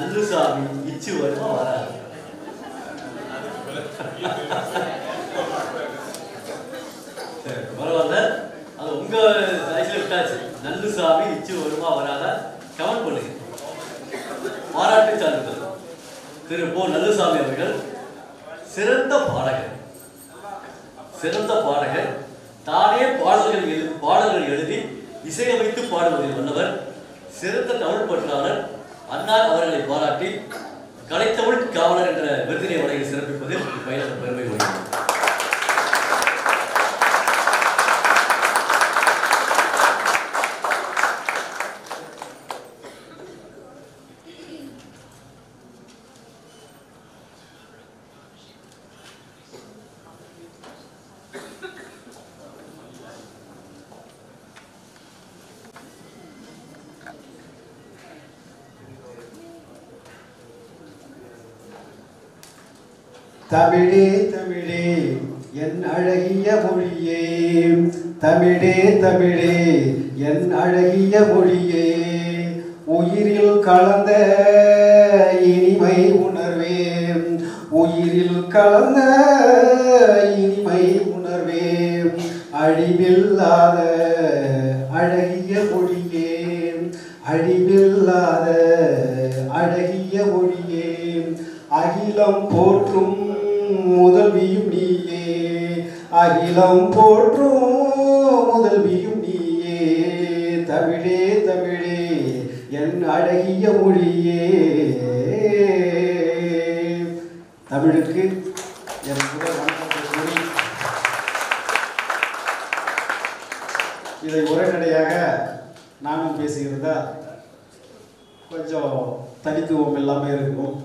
நல்லுசாமி இச்சு வருமா வராது? சரி பரவாயில்ல, அது உங்க வயசுல விட்டாச்சு. நல்லுசாமி இச்சு வருமா வராதா கமெண்ட் பண்ணுங்க. பாராட்டு சான்றிதழ் திரு பொ. நல்லுசாமி அவர்கள் சிறந்த பாடகர். சிறந்த பாடகர், தானே பாடல்கள் எழுதி இசையமைத்து பாடுவதில் வல்லவர், சிறந்த தமிழ் பற்றாளர். அன்னார் அவர்களை பாராட்டி கலைத்தமிழ் காவலர் என்ற விருதினை வழங்கி சிறப்பிப்பதில் பயணம் பெருமை கொள்கிறது. தமிழே தமிழே என் அழகிய மொழியே, தமிழே தமிழே என் அழகிய மொழியே, உயிரில் கலந்த இனிமை உணர்வே, உயிரில் கலந்த இனிமை உணர்வே, அழிவில்லாத அழகிய மொழியே, அழிவில்லாத அழகிய மொழியே, அகிலம் போற்றும் முதல்வியும் நீயே, அகிலம் போற்றும் முதல்வியும் நீயே, தமிழே தமிழே என் அழகிய மொழியே. தமிழுக்கு என் முதல் வணக்கத்தை கூறி இதை உரைநடையாக நானும் பேசுகிறதா கொஞ்சம் தனித்துவம் எல்லாமே இருக்கும்.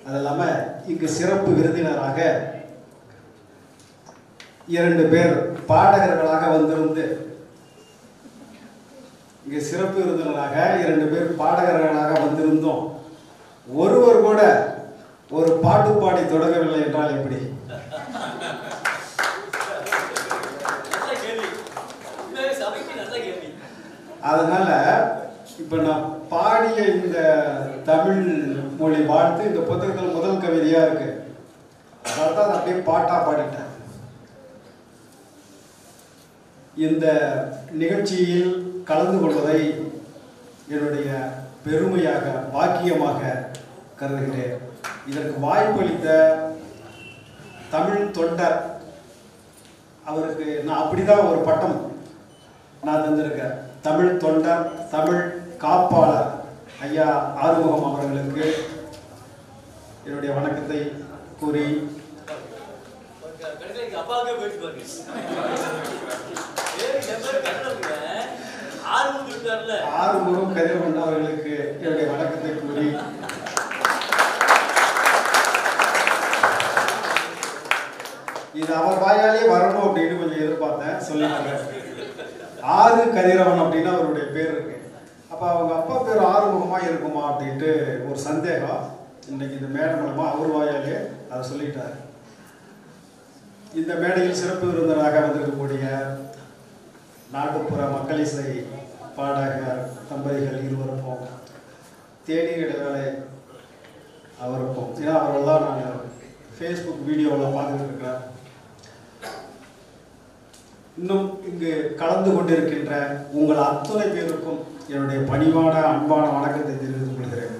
அது இல்லாமல் இங்கு சிறப்பு விருந்தினராக 2 பேர் பாடகர்களாக வந்திருந்து, இங்கு சிறப்பு விருந்தினராக 2 பேர் பாடகர்களாக வந்திருந்தோம். ஒருவர் கூட ஒரு பாட்டு பாடி தொடங்கவில்லை என்றால் எப்படி? அதனால இப்ப நான் பாடிய இந்த தமிழ் மொழி வாழ்த்து இந்த புத்தகத்தில் முதல் கவிதையா இருக்கு. அதான் அப்படியே பாட்டா பாடிட்டேன். இந்த நிகழ்ச்சியில் கலந்து கொள்வதை என்னுடைய பெருமையாக பாக்கியமாக கருதுகிறேன். இதற்கு வாய்ப்பளித்த தமிழ் தொண்டர் அவருக்கு நான் அப்படிதான் ஒரு பட்டம் நான் தந்திருக்கேன். தமிழ் தொண்டர், தமிழ் காப்பாளர் ஐயா ஆறுமுகம் அவர்களுக்கு என்னுடைய வணக்கத்தை கூறி ஆறுமுகம் கதிரவன் அவர்களுக்கு என்னுடைய வணக்கத்தை கூறி இது அவர் வாயாலே வரணும் அப்படின்னு கொஞ்சம் எதிர்பார்த்தேன். சொல்லிட்டாங்க. ஆறு கதிரவன் அப்படின்னு அவருடைய பேர் இருக்கு. அப்போ அவங்க அப்பா பேர் ஆறுமுகமா இருக்குமா அப்படின்ட்டு ஒரு சந்தேகம். இன்னைக்கு இந்த மேடை மூலமா அவர் வாயாலே அதை சொல்லிட்டார். இந்த மேடையில் சிறப்பு விருந்தினராக வந்திருக்கக்கூடிய நாட்டுப்புற மக்கள் இசை பாடகர் தம்பதிகள் இருவருக்கும், தேநீர் இடைவேளை அவருக்கும், ஏன்னா அவரெல்லாம் நான் ஃபேஸ்புக் வீடியோவில் பார்த்துட்டு இருக்கிறேன். இன்னும் இங்கு கலந்து கொண்டிருக்கின்ற உங்கள் அத்தனை பேருக்கும் என்னுடைய பணிவான அன்பான வணக்கத்தை தெரிவித்துக் கொள்கிறேன்.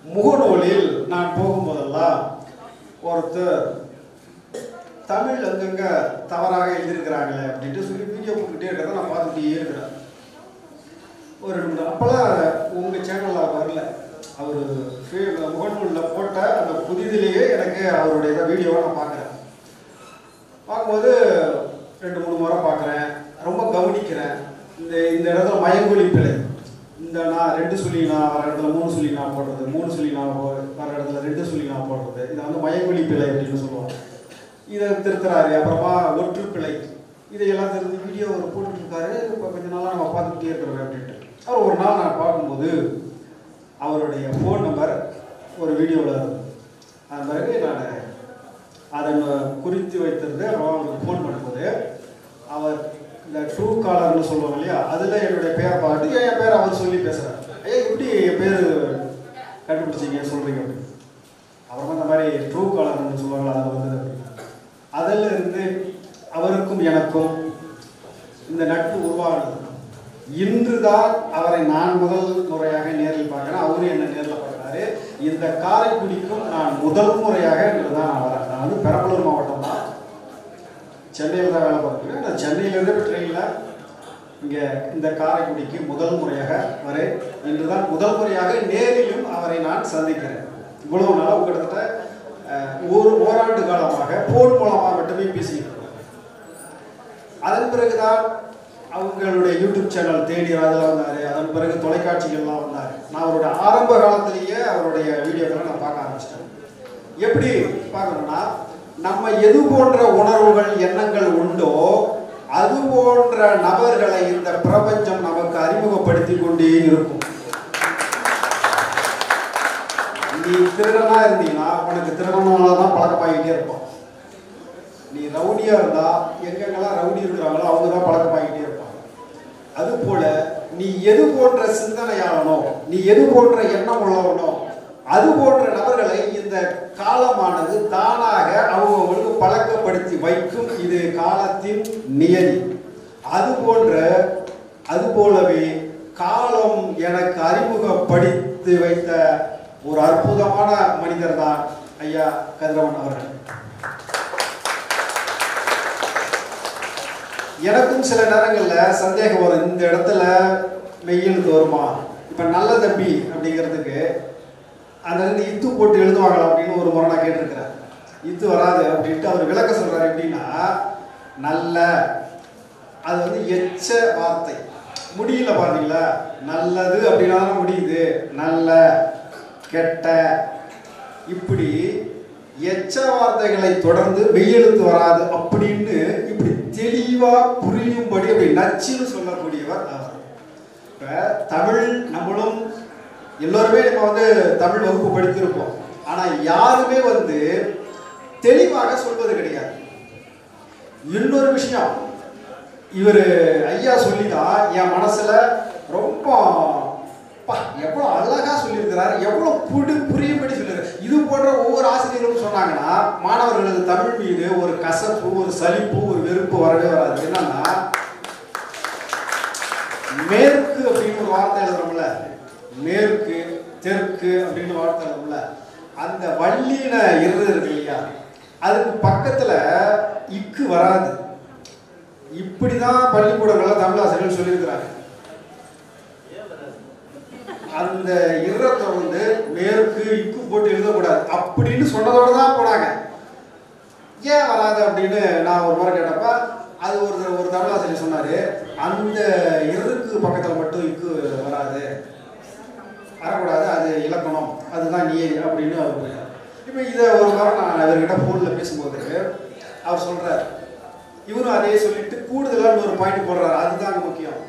முகநூலில் நான் போகும்போதெல்லாம் ஒருத்தர் தமிழ் அங்கங்க தவறாக எழுதியிருக்கிறாங்களே அப்படின்ட்டு சொல்லி வீடியோ போட்டுக்கிட்டே இருக்கிறத நான் பார்த்துக்கிட்டே இருக்கிறேன். ஒரு 2 மணி அப்போல்லாம் உங்கள் சேனலில் வரல. அவர் முகநூலில் போட்ட அந்த புதிதிலேயே எனக்கு அவருடைய வீடியோவை நான் பார்க்குறேன். பார்க்கும்போது 2-3 முறை பார்க்குறேன். ரொம்ப கவனிக்கிறேன். இந்த இடத்துல மயங்கொலி பிழை, இந்த நான் 2 சொல்லி நான் வர இடத்துல 3 சொல்லி நான் போடுறது, 3 சொல்லி நான் வர இடத்துல 2 சொல்லி நான் போடுறது, இதை வந்து மயங்கொலி பிழை அப்படின்னு சொல்லுவாங்க. இதை திருத்துறாரு. அப்புறமா ஒற்று பிழை, இதையெல்லாம் தெரிஞ்சு வீடியோ அவர் போட்டுருக்காரு. இப்போ கொஞ்சம் நாளாக நம்ம பார்த்துக்கிட்டே இருக்கிறோம் அப்படின்ட்டு. அவர் ஒரு நாள் நான் பார்க்கும்போது அவருடைய ஃபோன் நம்பர் ஒரு வீடியோவில் இருந்தது. அது பிறகு நான் அதை குறித்து வைத்திருந்து அவருக்கு ஃபோன் பண்ணும்போது அவர் இந்த ட்ரூ காலர்னு சொல்லுவாங்க இல்லையா, அதில் என்னுடைய பேரை பார்த்து என் பேரை அவர் சொல்லி பேசுகிறார். ஐயா எப்படி பேர் கண்டுபிடிச்சிங்க சொல்கிறீங்க அப்படின்னு. அப்புறமா இந்த மாதிரி ட்ரூ காலர்னு சொல்லுவாங்களா, அதில் வந்தது அப்படின்னா அதில் இருந்து அவருக்கும் எனக்கும் இந்த நட்பு உருவானது. இன்று தான் அவரை நான் முதல் முறையாக நேரில் பார்க்குறேன், அவரும் என்ன நேரில் பார்க்குறாரு. இந்த காரைக்குடிக்கும் நான் முதல் முறையாக இன்று தான் நான் வரேன். நான் வந்து பெரம்பலூர் மாவட்டம் தான், சென்னையில் தான் வேலை பார்க்குறேன். நான் சென்னையிலேருந்து ட்ரெயினில் இங்கே இந்த காரைக்குடிக்கு முதல் முறையாக வரேன். இன்று தான் முதல் முறையாக நேரிலும் அவரை நான் சந்திக்கிறேன். இவ்வளவு நாளும் கிட்டத்தட்ட ஓராண்டு காலமாக போன் மூலமாக மட்டுமே பேசியிருக்கிறோம். அதன் பிறகுதான் அவங்களுடைய யூடியூப் சேனல் தேடி அதில் வந்தார். அதன் பிறகு தொலைக்காட்சிகள்லாம் வந்தார். நான் அவருடைய ஆரம்ப காலத்திலேயே அவருடைய வீடியோக்களை நான் பார்க்க ஆரம்பிச்சிட்டேன். எப்படி பார்க்கணும்னா, நம்ம எது போன்ற உணர்வுகள் எண்ணங்கள் உண்டோ அது போன்ற நபர்களை இந்த பிரபஞ்சம் நமக்கு அறிமுகப்படுத்தி கொண்டே இருக்கும். நீ திருடனா இருந்தீங்கன்னா உனக்கு திருடனால தான் பழக்கமாகிட்டே இருப்போம். நீ ரவுடியா இருந்தா எங்கெங்கெல்லாம் ரவுடி இருக்கிறாங்களோ அவங்க தான் பழக்கமாகிட்டே இருப்பாங்க. அது போல நீ எது போன்ற சிந்தனையாளனோ, நீ எது போன்ற எண்ணம் உள்ளவனோ அது போன்ற நபர்களை இந்த காலமானது தானாக அவங்களுக்கு பழக்கப்படுத்தி வைக்கும். இது காலத்தின் நியதி. அது போலவே காலம் எனக்கு அறிமுகப்படுத்தி வைத்த ஒரு அற்புதமான மனிதர் தான் ஐயா கதிரவன் அவர்கள். எனக்கும் சில நேரங்களில் சந்தேகம் வரும், இந்த இடத்துல மெய்யெழுத்து வருமா. இப்போ நல்ல தம்பி அப்படிங்கிறதுக்கு அந்த இத்து போட்டு எழுதுவாங்களா அப்படின்னு ஒரு முறை நான் கேட்டிருக்கிறேன். இத்து வராது அப்படின்ட்டு அவர் விளக்க சொல்றாரு. எப்படின்னா, நல்ல அது வந்து எச்ச வார்த்தை முடியல பாத்தீங்களா, நல்லது அப்படின்னா முடியுது, நல்ல கெட்ட இப்படி எச்ச வார்த்தைகளை தொடர்ந்து மெய்யெழுத்து வராது அப்படின்னு இப்படி தெளிவா புரியும்படி அப்படி நச்சுன்னு சொல்லக்கூடியவர் அவர். இப்ப தமிழ் நம்மளும் எல்லோருமே நம்ம வந்து தமிழ் வகுப்பு படித்திருப்போம். ஆனா யாருமே வந்து தெளிவாக சொல்வது கிடையாது. இன்னொரு விஷயம், இவர் ஐயா சொல்லிதான் என் மனசுல ரொம்ப எவ்வளவு அழகா சொல்லியிருக்கிறாரு, எவ்வளவு புரியும்படி சொல்லியிருக்காரு. இது போன்ற ஒவ்வொரு ஆசிரியர்களும் சொன்னாங்கன்னா மாணவர்களுக்கு தமிழ் மீது ஒரு கசப்பு, ஒரு சலிப்பு, ஒரு வெறுப்பு வரவே வராது. என்னன்னா, மேற்கு அப்படின்னு ஒரு வார்த்தை எழுதுறோம்ல, மேற்கு தெற்கு அப்படின்னு வார்த்தை எழுதுறோம்ல, அந்த வள்ளின இருக்கு இல்லையா, அதுக்கு பக்கத்துல இக்கு வராது. இப்படிதான் பள்ளிக்கூடங்கள்ல தமிழாசிரியர்கள் சொல்லியிருக்கிறாங்க. அந்த இரத்தை வந்து மேற்கு இக்கு போட்டு எழுதக்கூடாது அப்படின்னு சொன்னதோட தான் போனாங்க. ஏன் வராது அப்படின்னு நான் ஒரு முறை கேட்டப்ப அது ஒரு தமிழாசிரியர் சொன்னாரு, அந்த இருக்கு பக்கத்துல மட்டும் இக்கு வராது, வரக்கூடாது, அது இலக்கணம், அதுதான் நியதி அப்படின்னு அவர். இப்போ இதை ஒரு முறை நான் இவர்கிட்ட ஃபோனில் பேசும்போது அவர் சொல்றாரு, இவரும் அதே சொல்லிட்டு கூடுதலாக ஒரு பாயிண்ட் போடுறாரு. அதுதான் முக்கியம்.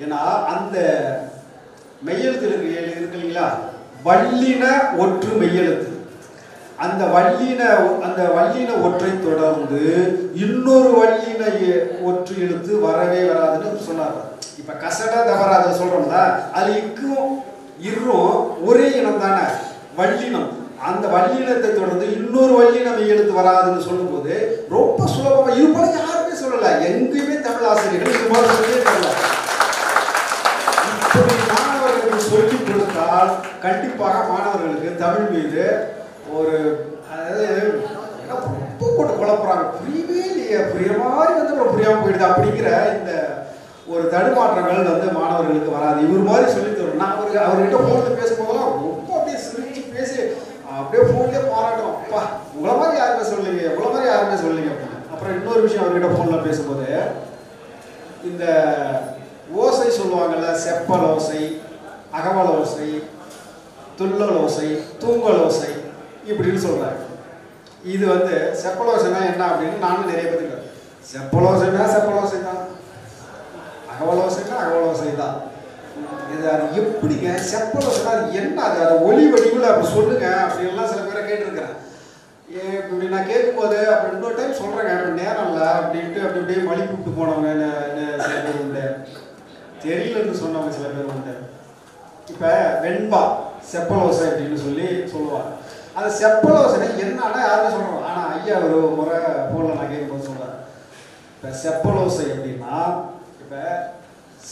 ஏன்னா அந்த மெய்யெழுத்து இருக்கு இல்லைங்களா, வல்லின ஒற்று மெய்யெழுத்து. அந்த வல்லின ஒற்றை தொடர்ந்து இன்னொரு வல்லின ஒற்று எழுத்து வரவே வராதுன்னு சொன்னார். இப்ப கசட தவறாத சொல்றோம்ல, அது இக்கும் இரும் ஒரே இனம் தானே, வல்லினம். அந்த வல்லினத்தை தொடர்ந்து இன்னொரு வல்லின மெய்யெழுத்து வராதுன்னு சொல்லும் போது ரொம்ப சுலபமா, இது போல யாருமே சொல்லல, எங்கேயுமே தமிழ் ஆசிரியர்கள் இது போல சொல்லவே தெரியல. மாணவர்களுக்கு சொல்லிக் கொடுத்தால் கண்டிப்பாக மாணவர்களுக்கு தமிழ் மீது ஒரு, அதாவது ரொம்ப போட்டு குழப்புறாங்க, புரியவே இல்லையே, புரியுற மாதிரி வந்து புரியாம போயிடுது அப்படிங்கிற இந்த ஒரு தடுமாற்றங்கள் வந்து மாணவர்களுக்கு வராது. இவர் மாதிரி சொல்லி தரும். நான் அவர்கிட்ட போன்ல பேசும்போதெல்லாம் ரொம்ப அப்படியே சிரிச்சு பேசி அப்படியே போன்லேயே பாராட்டும், அப்பா உங்களை மாதிரி யாருமே சொல்லுங்க, உங்களை மாதிரி யாருமே சொல்லுங்க அப்படின்னு. அப்புறம் இன்னொரு விஷயம், அவர்கிட்ட போன்ல பேசும்போது இந்த ஓசை சொல்லுவாங்கல்ல, செப்பல் ஓசை, அகவல் ஓசை, துள்ளல் ஓசை, தூங்கல் ஓசை இப்படின்னு சொல்றாங்க. இது வந்து செப்பல் ஓசைனா என்ன அப்படின்னு நானும் நிறைய பேர் கேட்கிறேன். செப்பல் ஓசைனா செப்பல் ஓசை தான், அகவல் ஓசைனா அகவல் ஓசை தான். இது அது எப்படிங்க செப்பல் ஓசைனா அது என்ன, அது ஒளி வடிவில் அப்படி சொல்லுங்க அப்படின்லாம் சில பேரை கேட்டிருக்கிறேன். இப்படி நான் கேட்கும்போது அப்படி இன்னொரு டைம் சொல்கிறேங்க, அப்படி நேரம் இல்லை அப்படின்ட்டு அப்படி அப்படியே மொழி கூப்பிட்டு போனவங்க சில பேர் உண்டு, தெரியலன்னு சொன்னவங்க சில பேர் உண்டு. இப்போ வெண்பா செப்பலோசை அப்படின்னு சொல்லி சொல்லுவாங்க. அந்த செப்பலோசனை என்னன்னா யாருமே சொல்கிறோம். ஆனால் ஐயா ஒரு முறை ஃபோனில் நான் கேட்கும்போது சொல்கிறேன். இப்போ செப்பலோசை அப்படின்னா இப்போ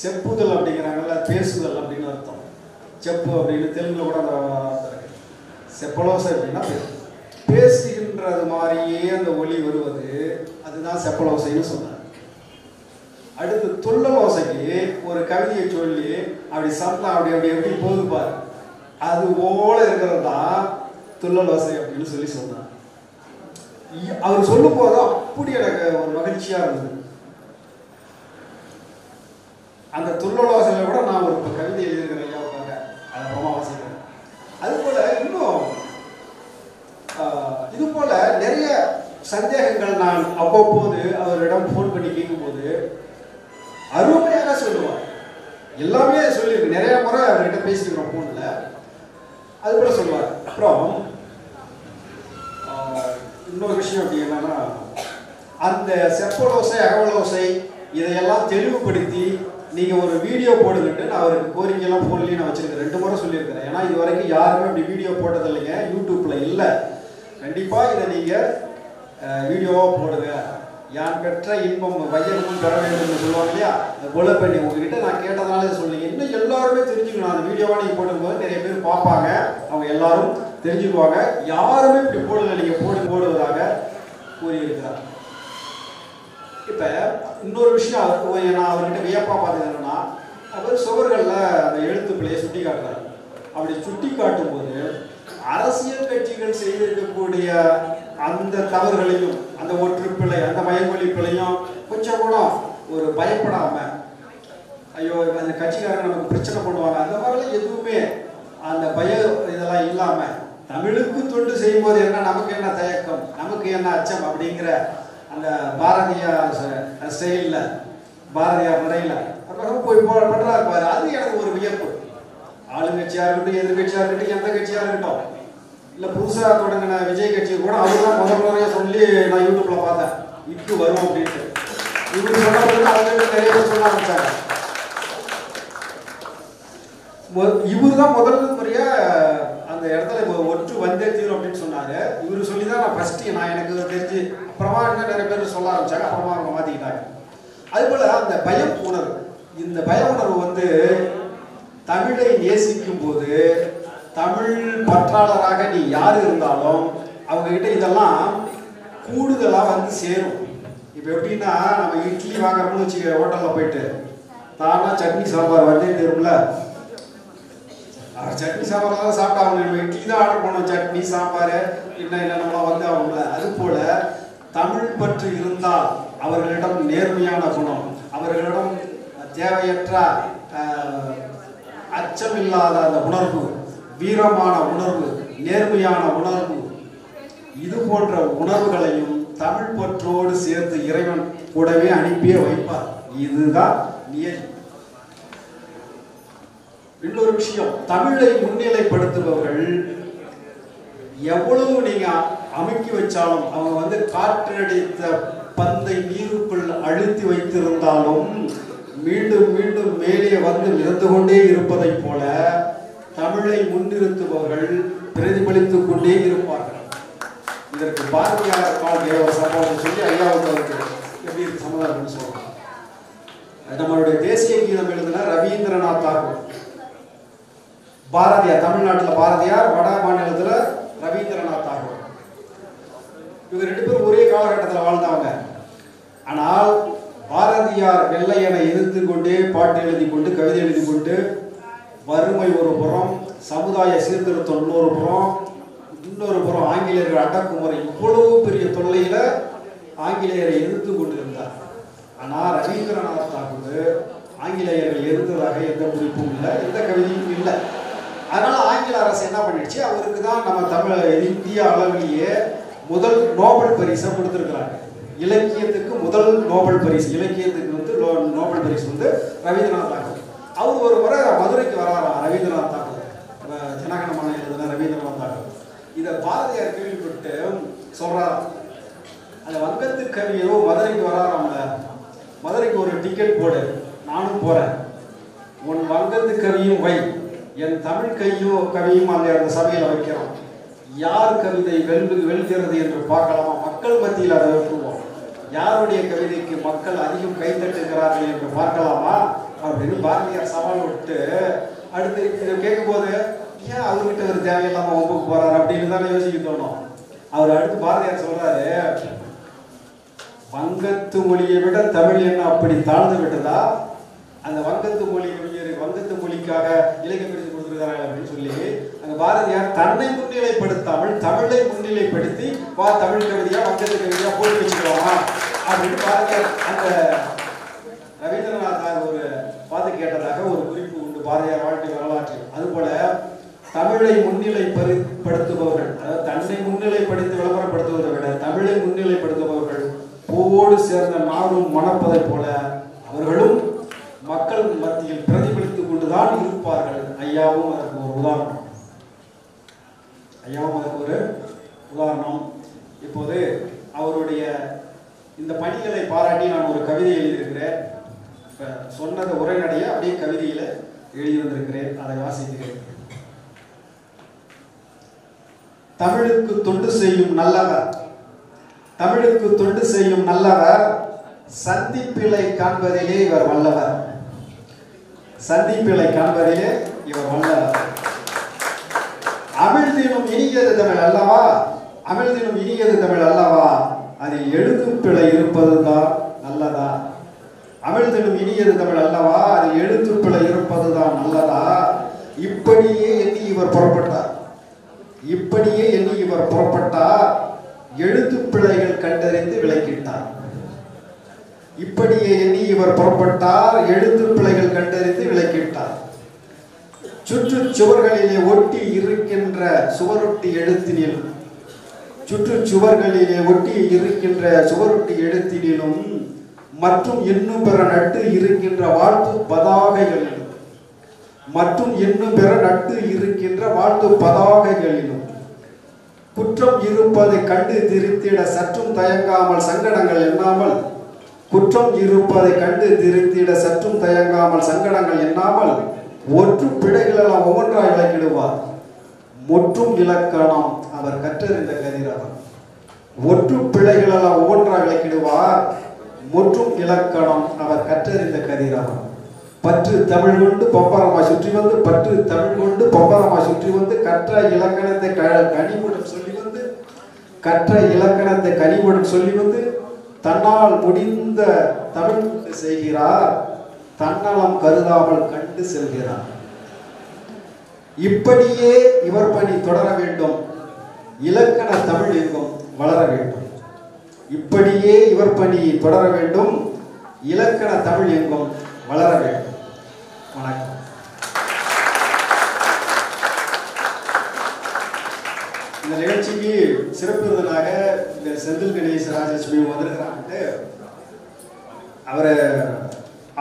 செப்புதல் அப்படிங்கிறாங்கல்ல, பேசுதல் அப்படின்னு அர்த்தம். செப்பு அப்படின்னு தெலுங்குல கூட அந்த அர்த்தம் இருக்கு. செப்பலோசை அப்படின்னா பேசுகின்றது மாதிரியே அந்த ஒலி வருவது, அதுதான் செப்பலோசைன்னு சொன்னாங்க. அடுத்து துள்ளலோசைக்கு ஒரு கவிதையை சொல்லி அப்படி சத்தம் அப்படி எப்படி போகுது பாரு, அது போல இருக்கிறது தான் துள்ளலோசை அப்படின்னு சொல்லி சொன்னார். அவர் சொல்லும் போது அப்படி எனக்கு ஒரு மகிழ்ச்சியா இருந்தது. அந்த துள்ளலோசையில கூட நான் ஒரு கவிதை எழுதியிருக்கிறேன் ஐயாவுக்காக, அதை அப்புறமா வாசிக்கிறேன். அது போல இன்னும் இது போல நிறைய சந்தேகங்கள் நான் அவ்வப்போது அவரிடம் ஃபோன் பண்ணி கேட்கும்போது அருமையாக சொல்லுவார். எல்லாமே சொல்லியிருக்கு, நிறைய முறை அவர்கிட்ட பேசிக்கிறோம் ஃபோனில். அது போல சொல்லுவார். அப்புறம் இன்னொரு விஷயம் அப்படி என்னன்னா, அந்த செப்பலோசை அகவலோசை இதையெல்லாம் தெளிவுபடுத்தி நீங்கள் ஒரு வீடியோ போடுங்கட்டு நான் அவருக்கு கோரிக்கையெல்லாம் ஃபோன்லேயே நான் வச்சுருக்கேன். 2 முறை சொல்லியிருக்கிறேன். ஏன்னா இது வரைக்கும் யாருமே அப்படி வீடியோ போட்டது இல்லைங்க, யூடியூப்பில் இல்லை. கண்டிப்பாக இதை நீங்கள் வீடியோவாக போடுங்க. யான் பெற்ற இன்பம் வையகமும் பெற வேண்டும்னு சொல்லுவாங்க இல்லையா, அந்த கொலை பண்ணி உங்ககிட்ட நான் கேட்டதுனால சொல்லுங்க. இன்னும் எல்லாருமே தெரிஞ்சுக்கணும். அந்த வீடியோவாக நீங்கள் போடும்போது நிறைய பேர் பார்ப்பாங்க, அவங்க எல்லாரும் தெரிஞ்சுக்குவாங்க. யாருமே இப்படி போடலை, நீங்கள் போடுவதாக கூறியிருக்கிறார். இப்போ இன்னொரு விஷயம் நான் அவர்கிட்ட வியப்பாக பார்த்தது என்னன்னா, அவர் சுவர்களில் அந்த எழுத்துப்பிள்ளையை சுட்டி காட்டுறாரு. அப்படி சுட்டி காட்டும்போது அரசியல் கட்சிகள் செய்திருக்கக்கூடிய அந்த தவறுகளையும் அந்த ஒற்றுப்பிழை அந்த பயமொழி பிழையும் கொஞ்சம் கூட ஒரு பயப்படாம, ஐயோ அந்த கட்சிக்காரங்க நமக்கு பிரச்சனை பண்ணுவாங்க அந்த மாதிரிலாம் எதுவுமே அந்த இதெல்லாம் இல்லாம, தமிழுக்கு தொண்டு செய்யும்போது என்ன நமக்கு என்ன தயக்கம், நமக்கு என்ன அச்சம் அப்படிங்கிற அந்த பாரதியார் ஸ்டைலில் பாரதியார் நடையில் அப்புறம் போய் பண்றாரு பாரு. அது எனக்கு ஒரு வியப்பு. ஆளுங்கட்சியாக இருக்கட்டும், எதிர்கட்சியாக இருக்கட்டும், எந்த கட்சியாக இருக்கட்டும், இல்லை புதுசாக தொடங்கின விஜய் கட்சி கூட அவர் தான் முதல்ல சொல்லி நான் யூடியூப்ல பார்த்தேன் இட்டு வரும் அப்படின்ட்டு. இவர் சொன்ன அவங்க நிறைய பேர் சொல்ல ஆரம்பிச்சாங்க. இவர் தான் முதல் முறையா அந்த இடத்துல ஒற்று வந்தே தீரும் அப்படின்னு சொன்னாரு. இவர் சொல்லி தான் நான் ஃபர்ஸ்ட் நான் எனக்கு தெரிஞ்சு, அப்புறமா இன்னும் நிறைய பேர் சொல்ல ஆரம்பிச்சாங்க, அப்புறமா அவங்க மாத்திக்கிட்டாங்க. அது போல அந்த பயம் உணர்வு, இந்த பய உணர்வு வந்து தமிழை நேசிக்கும் போது தமிழ் பற்றாளராக நீ யார் இருந்தாலும் அவங்க கிட்ட இதெல்லாம் கூடுதலா வந்து சேரும். இப்ப எப்படின்னா, நம்ம இட்லி வாங்குறோம்னு வச்சுக்க, ஹோட்டல்ல போயிட்டு தானா சட்னி சாம்பார் வந்து தெரியும்ல, சட்னி சாம்பார் சாப்பிட்டா அவங்க நம்ம இட்லி தான் ஆர்டர் பண்ணோம், சட்னி சாம்பார் நம்மளாம் வந்து அவங்கள. அது போல தமிழ் பற்று இருந்தால் அவர்களிடம் நேர்மையான குணம், அவர்களிடம் தேவையற்ற அச்சமில்லாத அந்த உணர்வு, வீரமான உணர்வு, நேர்மையான உணர்வு, இது போன்ற உணர்வுகளையும் தமிழ் பற்றோடு சேர்த்து இறைவன் கூடவே அனுப்பியே வைப்பார். இதுதான் நியதி. இன்னொரு விஷயம், தமிழை முன்னிலைப்படுத்துபவர்கள் எவ்வளவு நீங்க அமுக்கி வச்சாலும், அவங்க வந்து காற்றடித்த பந்தை நீருக்குள் அழுத்தி வைத்திருந்தாலும் மீண்டும் மீண்டும் மேலே வந்து மிதந்து கொண்டே இருப்பதை போல தமிழை முன்னிறுத்துபவர்கள் பிரதிபலித்துக் கொண்டே இருப்பார்கள். இதற்கு பாரதியார் சம்பவம் சொல்லி ஐயாவுக்கு எப்படி சமாதானம் சொல்றோம். நம்மளுடைய தேசிய கீதம் எழுதின ரவீந்திரநாத் தாகூர், பாரதியார் தமிழ்நாட்டில் பாரதியார், வட மாநிலத்தில் ரவீந்திரநாத் தாகூர், இவங்க 2 பேரும் ஒரே காலகட்டத்தில் வாழ்ந்தவங்க. ஆனால் பாரதியார் வெள்ளையனை எதிர்த்து கொண்டே பாட்டு எழுதி கொண்டு கவிதை எழுதி கொண்டு, வறுமை ஒரு புறம், சமுதாய சீர்திருத்தம் இன்னொரு புறம் ஆங்கிலேயர்கள் அடக்குமுறை, இவ்வளவு பெரிய தொல்லையில ஆங்கிலேயரை எதிர்த்து கொண்டிருந்தார். ஆனால் ரவீந்திரநாத் தாகூர் ஆங்கிலேயர்கள் எதிர்த்ததாக எந்த குறிப்பும் இல்லை, எந்த கவிதையும் இல்லை. அதனால ஆங்கில அரசு என்ன பண்ணிடுச்சு, அவருக்கு தான் நம்ம இந்திய அளவிலேயே முதல் நோபல் பரிசை கொடுத்திருக்கிறாங்க. இலக்கியத்துக்கு முதல் நோபல் பரிசு, இலக்கியத்துக்கு வந்து நோபல் பரிசு வந்து ரவீந்திரநாத் தாகூர். அவர் ஒரு முறை மதுரைக்கு வராராம் ரவீந்திரநாத் தாகூர், ஜனகணமன எழுதின ரவீந்திரநாத் தாகூர். இதை பாரதியார் கேள்விப்பட்டு சொல்றாராம், அந்த வங்கத்து கவியோ மதுரைக்கு வராராம்ல, மதுரைக்கு ஒரு டிக்கெட் போடு, நானும் போறேன், உன் வங்கத்து கவியும் வை, என் தமிழ் கவியும் அந்த சபையில் வைக்கிறோம். யார் கவிதை வெல்கிறது என்று பார்க்கலாமா? மக்கள் மத்தியில் அதை வைக்குவோம். யாருடைய கவிதைக்கு மக்கள் அதிகம் கைத்தட்டுகிறார்கள் என்று பார்க்கலாமா அப்படின்னு பாரதியார் சவால் விட்டு அடுத்து இதை கேட்கும்போது ஏன் அவர்கிட்ட ஒரு தேவையில்லாமல் ஒப்புக்கு போறாரு அப்படின்னு தானே யோசிக்க தோணும். அவர் அடுத்து பாரதியார் சொல்றாரு, வங்கத்து மொழியை விட தமிழ் என்ன அப்படி தாழ்ந்து விட்டதா? அந்த வங்கத்து மொழிக்காக இலக்கிய பரிசு கொடுத்துருக்காங்க அப்படின்னு சொல்லி அந்த பாரதியார் தன்னை முன்னிலைப்படுத்தாமல் தமிழை முன்னிலைப்படுத்தி வா தமிழ் கவிதையா வங்கத்து கவிதையா போட்டு வச்சுக்கலாமா அப்படின்னு பாரதியார் அந்த ரவீந்திரநாத் ஒரு பாத்து கேட்டதாக ஒரு குறிப்பு உண்டு பாரதியார் வாழ்க்கை வரலாற்றில். அதுபோல தமிழை முன்னிலைப்படுத்துபவர்கள், அதாவது தன்னை முன்னிலைப்படுத்தி விளம்பரப்படுத்துவதை விட தமிழை முன்னிலைப்படுத்துபவர்கள் பூவோடு சேர்ந்த நாடும் மணப்பதை போல அவர்களும் மக்கள் மத்தியில் பிரதிபலித்துக் கொண்டுதான் இருப்பார்கள். ஐயாவும் அதற்கு ஒரு உதாரணம். இப்போது அவருடைய இந்த பணிகளை பாராட்டி நான் ஒரு கவிதை எழுதியிருக்கிறேன். சொன்னதை உரைநடைய அப்படியே கவிதையில எழுதியிருந்திருக்கிறேன், அதை வாசிக்கிறேன். தமிழுக்கு தொண்டு செய்யும் நல்லவர் சந்திப்பிலை காண்பதிலே இவர் வல்லவர். அமிழ்தினும் இனியது தமிழ் அல்லவா, அதில் எழுத்துப்பிழை இருப்பதுதான் நல்லதா? அமிழ்தினும் இனியது தமிழ் அல்லவா, அதில் எழுத்துப்பிழை இருப்பதுதான் நல்லதா? இப்படியே எண்ணி இவர் புறப்பட்டார், எழுத்துப்பிழைகள் கண்டறிந்து விளக்கிட்டார். சுற்றுச்சுவர்களிலே ஒட்டி இருக்கின்ற சுவரொட்டி எழுத்தினிலும் மற்றும் இன்னும் பிற நட்டு இருக்கின்ற வாழ்த்து பதாகைகளிலும் குற்றம் இருப்பதை கண்டு திருத்திட சற்றும் தயங்காமல் சங்கடங்கள் எண்ணாமல் ஒற்று பிழைகளெல்லாம் ஒவ்வொன்றாய் விளக்கிடுவார். முற்றும் இலக்கணம் அவர் கற்றறிந்த கதிரவன். பற்று தமிழ் கொண்டு பம்பரமா சுற்றி வந்து கற்ற இலக்கணத்தை கனிவுடன் சொல்லி வந்து தன்னால் முடிந்த தமிழ் செய்கிறார், தன்னலம் கருதாமல் கண்டு செல்கிறார். இப்படியே இவர் பணி தொடர வேண்டும், இலக்கண தமிழ் எங்கும் வளர வேண்டும். வணக்கம். இந்த நிகழ்ச்சிக்கு சிறப்பு விருந்தினராக இந்த செந்தில் கணேஷ் ராஜலட்சுமி வந்திருக்கிறாங்க.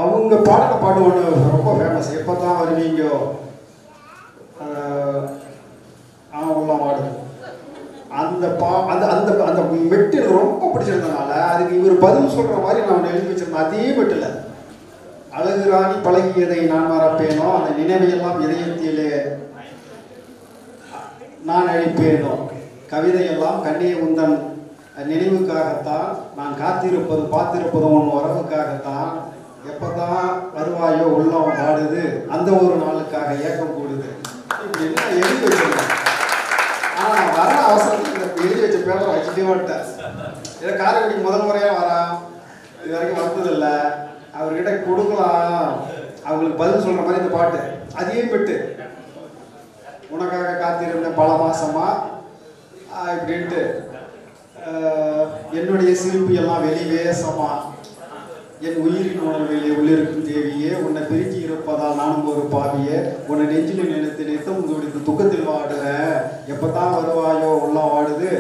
அவங்க பாடின பாட்டு ஒன்று ரொம்ப ஃபேமஸ். எப்போ தான் வருவீங்கோ உள்ள பாடு. அந்த அந்த மெட்டில் ரொம்ப பிடிச்சிருந்தனால அதுக்கு இவர் பதில் சொல்கிற மாதிரி நான் எழுதி வச்சிருந்தேன். அதே மெட்டில் அழகு ராணி பழகியதை நான் மறப்பேனோ, அந்த நினைவையெல்லாம் இதயத்திலே நான் அழிப்பேனோ, கவிதையெல்லாம் கண்ணிய உந்தன் நினைவுக்காகத்தான், நான் பார்த்திருப்பதும் உன் வரவுக்காகத்தான், எப்பதான் வருவாயோ உள்ளம் வாடுது, அந்த ஒரு நாளுக்காக ஏக்கம் கூடுது இப்படின்னு எழுதி வச்சிருந்தேன். ஆனால் நான் வர அவசரத்தில் இந்த எழுதி வச்ச பேப்பரை வச்சுட்டே வந்துட்டேன். இதை காரைக்குடிக்கு முதல் முறையாக வரான், இது வரைக்கும் வந்ததில்லை. அவர்கிட்ட கொடுக்கலாம், அவங்களுக்கு பதில் சொல்கிற மாதிரி இந்த பாட்டு அதையும் விட்டு உனக்காக காத்திருந்த பல மாசமா இப்படின்ட்டு என்னுடைய சிரிப்பு எல்லாம் வெளிவேசமா, என் உயிரின் உணர்விலே உள்ளிருக்கும் தேவியே, உன்னை பிரிஞ்சு இருப்பதால் நானும் ஒரு பாவியே, உன்னை நெஞ்சில் நினைத்து நித்தம் உங்களுக்கு துக்கத்தில் வாடுறேன், எப்பதான் வருவாயோ உள்ள வாடுது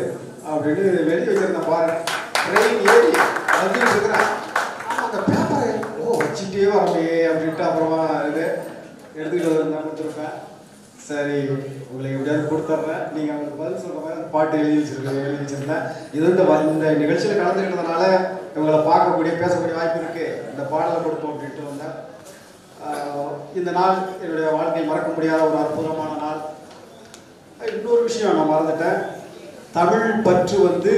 அப்படின்னு வெளியே வச்சிருந்தேன். பாருங்க, ட்ரெயின் ஏறி வந்துட்டு இருக்கிறேன். அந்த பேப்பரை வச்சுட்டே வரலையே அப்படின்ட்டு அப்புறமா இது எடுத்துக்கிட்டு இருந்தால் கொடுத்துருப்பேன். சரி, உங்களுக்கு எப்படியாவது கொடுத்துட்றேன், நீங்கள் அவங்களுக்கு பதில் சொல்கிற மாதிரி அந்த பாட்டு எழுதி வச்சிருந்தேன். இது இந்த நிகழ்ச்சியில் கலந்துக்கிட்டதுனால இவங்களை பார்க்கக்கூடிய பேசக்கூடிய வாய்ப்பு இருக்குது, இந்த பாடலை கொடுப்போம் அப்படின்ட்டு வந்தேன். இந்த நாள் என்னுடைய வாழ்க்கையில் மறக்க முடியாத ஒரு அற்புதமான நாள். இன்னொரு விஷயம் நான் மறந்துட்டேன். தமிழ் பற்று வந்து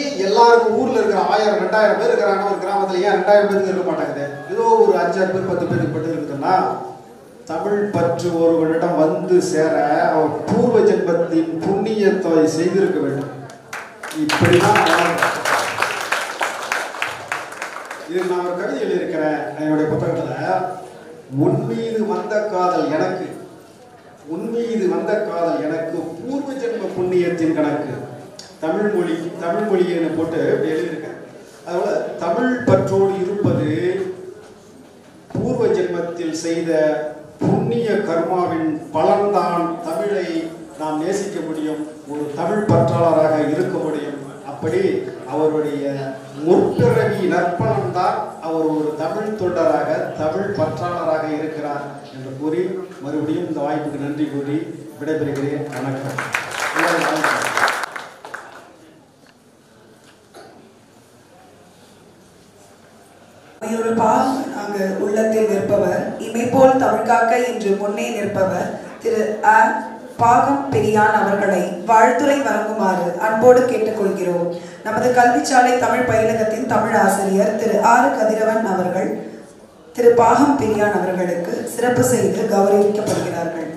ஏன் எல்லாருக்கும் ஊரில் இருக்கிற 1000 2000 பேர் இருக்கிறாங்க ஒரு கிராமத்தில், ஏன் 2000 பேருக்கு இருக்க மாட்டாங்குது? ஏதோ ஒரு 5-6 பேர் 10 பேருக்கு பட்டு இருக்குதுன்னா, தமிழ் பற்று ஒருவனிடம் வந்து சேர அவர் பூர்வ ஜென்மத்தின் புண்ணியத்தை செய்திருக்க வேண்டும். இப்படிதான் இது நான் ஒரு கவிதை எழுதியிருக்கிறேன் என்னுடைய புத்தகத்தில். உன்மீது வந்த காதல் எனக்கு, உன்மீது வந்த காதல் எனக்கு பூர்வ ஜென்ம புண்ணியத்தின் கணக்கு. தமிழ் மொழின்னு போட்டு இப்படி எழுதியிருக்கேன். அதோட தமிழ் பற்றோடு இருப்பது பூர்வ ஜென்மத்தில் செய்த புண்ணிய கர்மாவின் பலன்தான். தமிழை நாம் நேசிக்க முடியும், ஒரு தமிழ் பற்றாளராக இருக்க முடியும். அப்படி அவருடைய முற்பிறவி நற்பலன் தான் அவர் ஒரு தமிழ் தொண்டராக தமிழ் பற்றாளராக இருக்கிறார் என்று கூறி மறுபடியும் இந்த வாய்ப்புக்கு நன்றி கூறி விடைபெறுகிறேன். வணக்கம். ஒரு பாகம் அங்கு உள்ளத்தில் நிற்பவர், இமைப்போல் தமிழ்காக்க என்று முன்னே நிற்பவர் திரு பாகம் பெரியான் அவர்களை வாழ்த்துரை வழங்குமாறு அன்போடு கேட்டுக்கொள்கிறோம். நமது கல்விச்சாலை தமிழ் பயிலகத்தின் தமிழ் ஆசிரியர் திரு கதிரவன் அவர்கள் திரு பாகம் பெரியான் அவர்களுக்கு சிறப்பு செய்து கௌரவிக்கப்படுகிறார்கள்.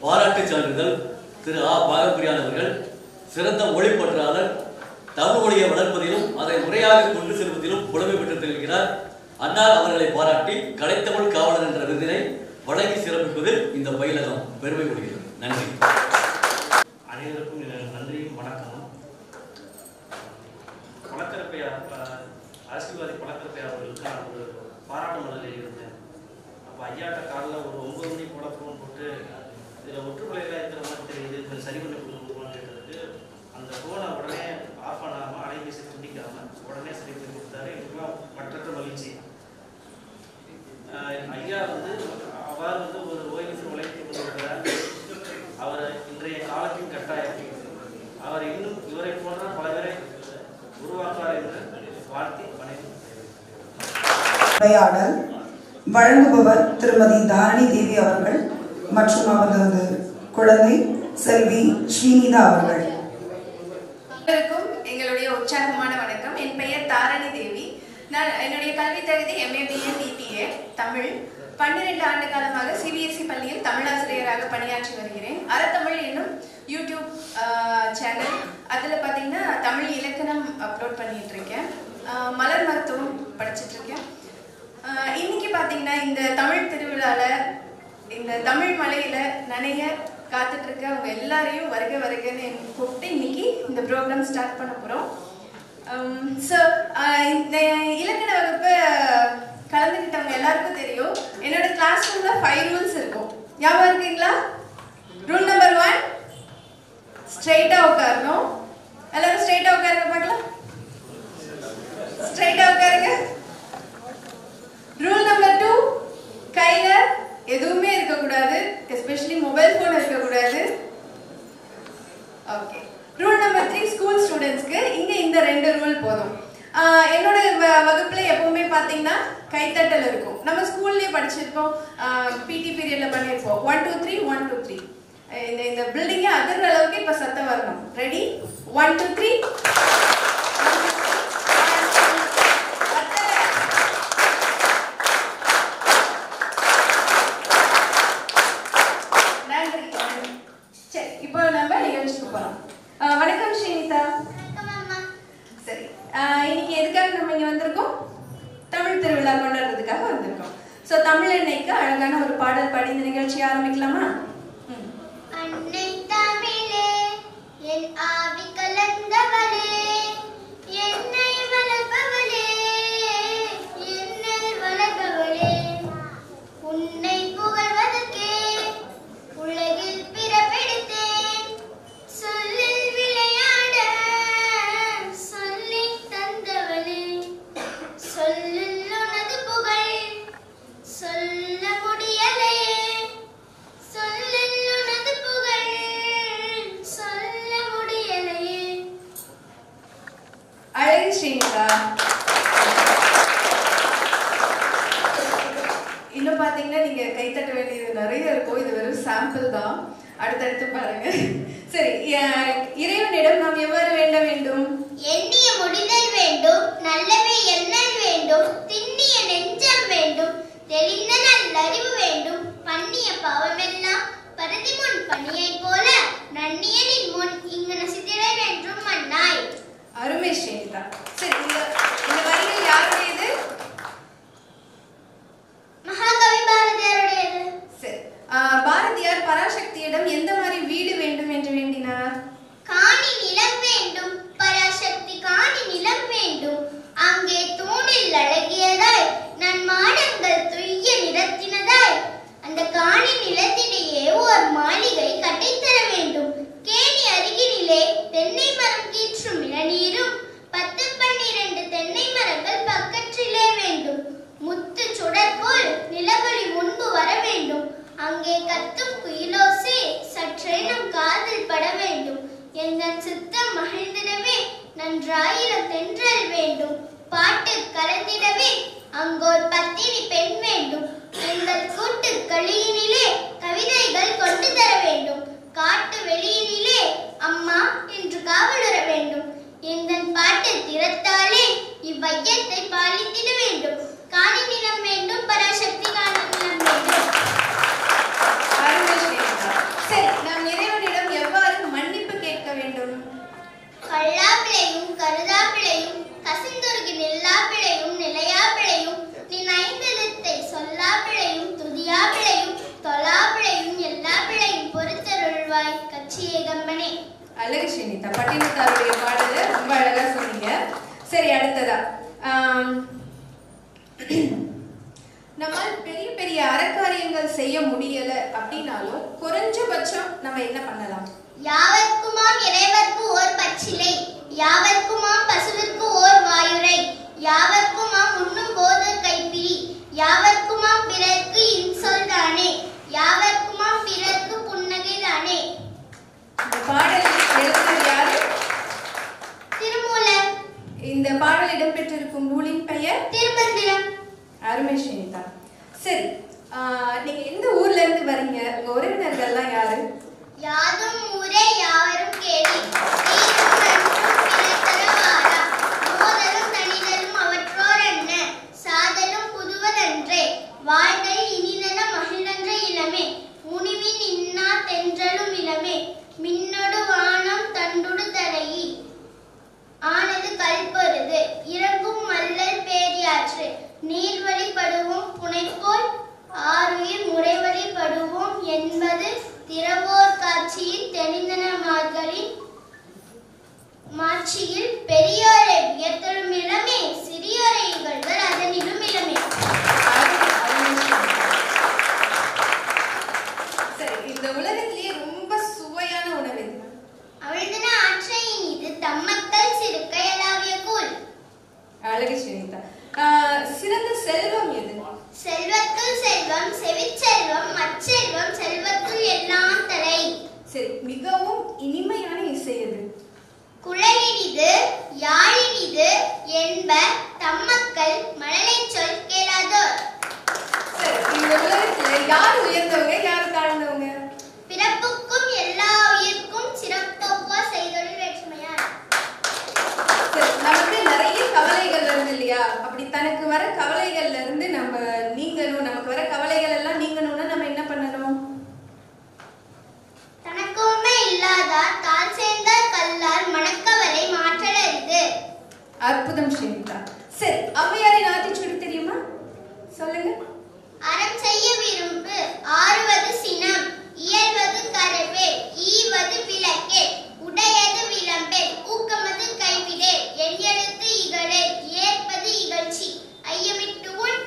பாராட்டு சான்றிதழ் திரு பாகப்பிரியான் அவர்கள் சிறந்த மொழிப்பற்றாளர், தமிழ் மொழியை வளர்ப்பதிலும் அதை முறையாக கொண்டு செல்வதிலும் புலமை பெற்று திகழ்கிறார். அன்னார் அவர்களை பாராட்டி கலைத்தமிழ் காவலர் என்ற விருதினை வழங்கி சிறப்பிப்பதில் இந்த பயிலகம் பெருமை கொள்கிறது. நன்றி. அனைவருக்கும் நன்றியும் வணக்கமும். அரசியல்வாதி பழக்கரப்பையா அவர்களுக்கு நான் ஒரு பாராட்டு மலர் எழுதியிருந்தேன். அப்போ ஐயாட்ட காலையில் ஒரு 9 மணி போல ஃபோன் போட்டு இதில் ஒற்றுக்கொலையெல்லாம் இருக்கிற மாதிரி தெரியுது, கொஞ்சம் சரி பண்ணி கொடுக்கணும்னு கேட்டதுக்கு அந்த ஃபோனை உடனே ஆஃப் பண்ணாமல் அலைபேசி துண்டிக்காமல் உடனே சரி பண்ணி கொடுத்தாரு. எனக்குலாம் மற்றற்ற மகிழ்ச்சி. ஐயா அவ்வாறு ஒரு ஓய்வு உழைத்து கொண்டிருக்கிறார். அவர் இன்றைய காலத்தின் கட்டாயம். அவர் இன்னும் இவரை போன்ற பல பேரை உருவாக்குவார் என்று வாழ்த்தி உரையாடல் வழங்குபவர் திருமதி தாரணி தேவி அவர்கள் மற்றும் அவரது குழந்தை செல்வி ஸ்ரீனிதா அவர்கள். அனைவருக்கும் எங்களுடைய உற்சாகமான வணக்கம். என் பெயர் தாரணி தேவி. நான் என்னுடைய கல்வி தகுதி MA/BA DTA தமிழ். 12 ஆண்டு காலமாக CBSE பள்ளியில் தமிழாசிரியராக பணியாற்றி வருகிறேன். அறத்தமிழ் என்னும் யூடியூப் சேனல், அதில் பார்த்தீங்கன்னா தமிழ் இலக்கணம் அப்லோட் பண்ணிட்டு இருக்கேன். மலர் மருத்துவம் படிச்சுட்டு இருக்கேன். இன்னைக்கு பார்த்தீங்கன்னா இந்த தமிழ் திருவிழாவில், இந்த தமிழ் மலையில நனைய காத்துட்டு இருக்க அவங்க எல்லாரையும் வருகன்னு கூப்பிட்டு இன்னைக்கு இந்த ப்ரோக்ராம் ஸ்டார்ட் பண்ண போறோம். ஸோ இந்த இலக்கண வகுப்பு கலந்துக்கிட்டவங்க எல்லாருக்கும் தெரியும், என்னோட கிளாஸ் ரூம்ல 5 ரூல்ஸ் இருக்கும். ஞாபகம் இருக்கீங்களா? ரூல் நம்பர் 1, ஸ்ட்ரெயிட்டா உட்காரணும். எல்லாரும் ஸ்ட்ரெயிட்டா உட்காருங்க பார்க்கலாம். ஸ்ட்ரெயிட்டா உட்காருங்க. ரூல் நம்பர் 2, கையில எதுவுமே இருக்கக்கூடாது, எஸ்பெஷலி மொபைல் போன் இருக்கக்கூடாது. ஓகே. ரூல் நம்பர் 3, ஸ்கூல் ஸ்டூடெண்ட்ஸ்க்கு இங்க இந்த 2 ரூல் போதும். என்னோட வகுப்புல எப்பவுமே பாத்தீங்கன்னா கைத்தட்டல் இருக்கும். நம்ம ஸ்கூல்லயே படிச்சிருப்போம், PT பீரியட்ல பண்ணிருப்போம். 1 2 3 1 2 3. இந்த பில்டிங்கே அதிர்ற அளவுக்கு இப்ப சத்தம் வரணும். ரெடி? 1 2 3. சரி, இப்போ நம்ம நிகழ்ச்சிக்கு போறோம். வணக்கம் ஸ்ரீனிதா. சரி, இன்னைக்கு எதுக்காக நம்ம இங்க வந்திருக்கோம்? தமிழ் திருவிழா கொண்டாடுறதுக்காக வந்திருக்கோம். ஸோ தமிழன்னைக்கு அழகான ஒரு பாடல் பாடி இந்த நிகழ்ச்சியை ஆரம்பிக்கலாமா? அன்னை தமிழே என் ஆவி கலந்தவளே, என்னை வளர்ப்பவளே, என்னை வளர்ப்பவளே, உன்னை புகழ்வதற்கே உலகில் பிறப்பெடுத்தேன், சொல்லில் விளையாட சொல்லித் தந்தவளே, சொல்லில் உனது புகழ் சொல்ல முடியலையே, சொல்லில் உனது புகழ் சொல்ல முடியலையே. அழகு ஸ்ரீனிகா. இன்னும் பாத்தீங்கன்னா நீங்க கைத்தட்ட வேண்டியது நிறைய இருக்கும். இது வெறும் சாம்பிள் தான். அடுத்தடுத்து பாருங்க. சரி, இறைவனிடம் நாம் எவ்வாறு வேண்ட வேண்டும்? எண்ணிய முடிதல் வேண்டும், நல்லவை எண்ணல் வேண்டும், திண்ணிய நெஞ்சம் வேண்டும், தெளிந்த நல்லறிவு வேண்டும், பண்ணிய பாவமெல்லாம் பரதி முன் பணியை போல நன்னியனின் முன் இங்கு நசித்திட வென்றும் மன்னாய். அருமை ஸ்ரீனிகா. சரி, இந்த வரிகள் யாருடையது? மகாகவி பாரதியாருடையது. சரி, பாரதியார் பராசக்தியிடம் எந்த மாதிரி வீடு வேண்டும் என்று வேண்டினார்? காணி நிலம் வேண்டும், பராசக்தி காணி நிலம் வேண்டும், அங்கே தூணில் அழகியதாய் நன்மாடங்கள் துய்ய நிறத்தினதாய், அந்த காணி நிலத்திலேயே ஓர் மாளிகை கட்டித்தர வேண்டும், கேணி அருகினிலே தென்னை மரம் கீற்றும் இளநீரும் 10-12 தென்னை மரங்கள் பக்கற்றிலே வேண்டும், முத்து சுடர் போல் நிலவொளி முன்பு வர வேண்டும், அங்கே கத்தும் குயிலோசை சற்றே நம் காதில் பட வேண்டும், எங்கள் சித்தம் மகிழ்ந்திடவே நன்றாயிரம் தென்றல் வேண்டும், பாட்டு கலந்திடவே அங்கோர் பத்தினி பெண் வேண்டும், எங்கள் கூட்டு களியினிலே கவிதைகள் கொண்டு தர வேண்டும், காட்டு வெளியினிலே அம்மா என்று காவலுற வேண்டும், எங்கள் பாட்டு திறத்தாலே இவ்வையத்தை பாலித்திட வேண்டும், காணி நிலம் வேண்டும், பராசக்தி காணி நிலம் வேண்டும். சரி, நாம் இறைவனிடம் எவ்வாறு மன்னிப்பு கேட்க வேண்டும்? கல்லாப்பிழையும் கருதாப்பிழையும் கசிந்துருகி நில்லாப்பிழையும் நிலையாப்பிழையும் நின் ஐந்தெழுத்தை சொல்லாப்பிழையும் துதியாப்பிழையும் தொலாப்பிழையும் எல்லாப்பிழையும் பொறுத்தருள்வாய் கட்சியே கம்பனே. அழகு ஸ்ரீனிதா. பட்டினத்தாருடைய பாடல ரொம்ப அழகா சொன்னீங்க. சரி, அடுத்ததா நம்மால் பெரிய பெரிய அறக்காரியங்கள் செய்ய முடியல அப்படின்னாலும் குறைஞ்சபட்சம் நம்ம என்ன பண்ணலாம்? யாவர்க்குமாம் இறைவர்க்கு ஓர் பச்சிலை, யாவர்க்குமாம் பசுவிற்கு ஓர் வாயுரை, யாவர்க்குமாம் உண்ணும் போது கைப்பிடி, யாவர்க்குமாம் பிறர்க்கு இன்சொல் தானே, யாவர்க்குமாம் பிறர்க்கு புன்னகை தானே. இந்த பாடல் எழுதியது யாரு? திருமூலர். இந்த பாடல் இடம்பெற்றிருக்கும் நூலின் பெயர் திருமந்திரம். அருமை ஸ்ரீனிதா. சரி, நீங்க எந்த ஊர்ல இருந்து வரீங்க? உங்க உறவினர்கள்லாம் யாரு? யாதும் ஊரே யாவரும் கேளி, தீதும் நன்றும் பிறர்தரவாரா, மோதலும் தனிதலும் அவற்றோர் என்ன, சாதலும் புதுவதன்றே, வாழ்தல் இனிதன மகிழ்ந்த இளமே, முனிவின் இன்னா தென்றலும் இளமே, மின்னொடு வானம் தண்டுடு தரையி, ஆனது கல்பொருது, இறங்கும் மல்லல் பேரியாற்று, நீர்வழிப்படுவோம் புனைப்போல் ஆறுயிர் முறைவழிப்படுவோம் என்பது திறவோர் காட்சியில் தெளிந்தன மார்களின் மாட்சியில் பெரியோரை வியத்தலும் இளமே, சிறியோரை இகழ்வர் அதனிலும் இளமே. சரி, இந்த உலகத்திலேயே ரொம்ப சுவையான உணவு எது? அவிழ்ந்தன ஆற்றையின் இது தம்மக்கள் சிறுக்க எலாவிய கூழ். அழகு ஸ்ரீனிதா. சிறந்த செல்வம் எது? செல்வத்துள் செல்வம், செவிச்செல்வம், மற்செல்வம், செல்வத்துள் எல்லாம் தலை. சரி, மிகவும் இனிமையான இசை எது? குழலினிது யாழினிது என்ப தம்மக்கள் மழலை சொல் கேளாதோர். சரி, இந்த உலகத்துல யார் உயர்ந்தவங்க, யார் தாழ்ந்தவங்க? பிறப்புக்கும் எல்லா உயிர்க்கும் சிறப்பொப்ப செய்தொழில் வேற்றுமையார். சரி, நமக்கு நிறைய கவலைகள் வருது இல்லையா? அப்படி தனக்கு வர கவலைகள்ல இருந்து நம்ம நீங்கணும், நமக்கு வர கவலைகள் எல்லாம் நீங்கணும்னா நம்ம என்ன பண்ணணும்? தனக்கு உண்மை இல்லாதார் தாழ் சேர்ந்தார் கல்லார் மணக்கவலை மாற்றல் அரிது. அற்புதம் ஸ்ரீமிதா. சரி, ஔவையாரின் ஆத்திச்சூடி தெரியுமா? சொல்லுங்க. அறம் செய்ய விரும்பு, ஆறுவது சினம், இயல்வது கரவே, ஈவது விளக்கே, உடையது விளம்பே, ஊக்கமது கைவிடே, எண்ணெழுத்து இகழே, ஏற்பது இகழ்ச்சி, ஐயமிட்டு உன்